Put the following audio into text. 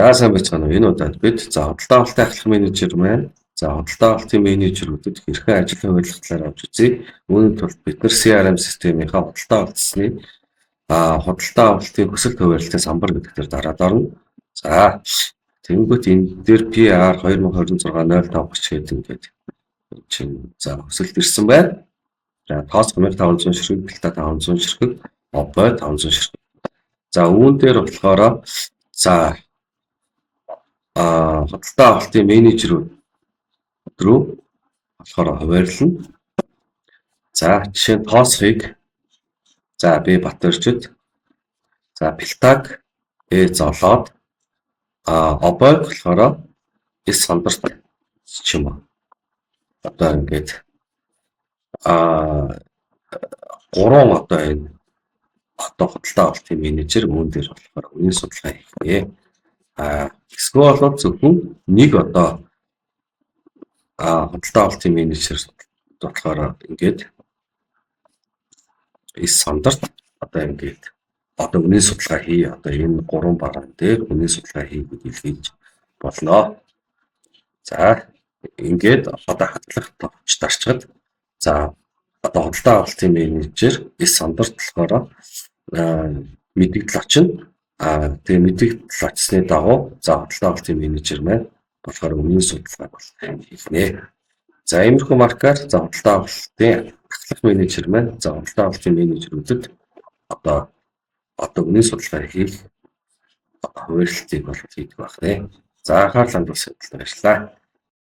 За сайн байцгаана уу. Энэ удаад бид за худалдаа авалтын ахлах менежер маань за худалдаа авалтын менежерүүдэд хэрхэн ажил хуваарлах талаар авч үзье. Үүний тулд бид нар CRM системийнхаа худалдаа авалтсны худалдаа авалтын хүсэлт хуваарлалтын самбар гэдэг дээр дараад орно. За тэгэнгүүт энэ дээр PR 2026-05 гэдэг ингээд чинь за хүсэлт ирсэн байна. За тоос 2500 ширхэг, дэлта 500 ширхэг, обой 500 ширхэг. За үүн дээр болохоор за худалдаа авалтын менежерүүд рүү болохоор хуваарлана. За жишээ нь тоосхийг за би Батөрчид за Бэлтаг золоод обойг болохоор сандарт ч юм уу. Одоо ингээд гурван одоо энэ одоо худалдаа авалтын менежер үүн дээр болохоор үнийн судалгаа хийх нэ. Эсвэл болоод зөвхөн нэг одоо худалдаа авалтын менежер болохоор ингээд сандарт одоо ингээд одоо үнийн судалгаа хий одоо энэ гурван бараан дээр үнийн судалгаа хий гэж илгээж болно. За ингээд одоо хадгалах товч дарчгад за одоо худалдаа авалтын менежер сандарт болохоор мэдээлэл очино. Тэгээ мэдээлэл очсны дагуу за худалдаа авалтын менежер маань болохоор үнийн судалгааг хийхнэ. За иймэрхүү маркаар за худалдаа авалтын ахлах менежер маань за худалдаа авалтын менежерүүдэд одоо үнийн судалгаа хийх хуваарлтыг бол хийдэг байна. За анхаарлаа хандуулсан баярлалаа.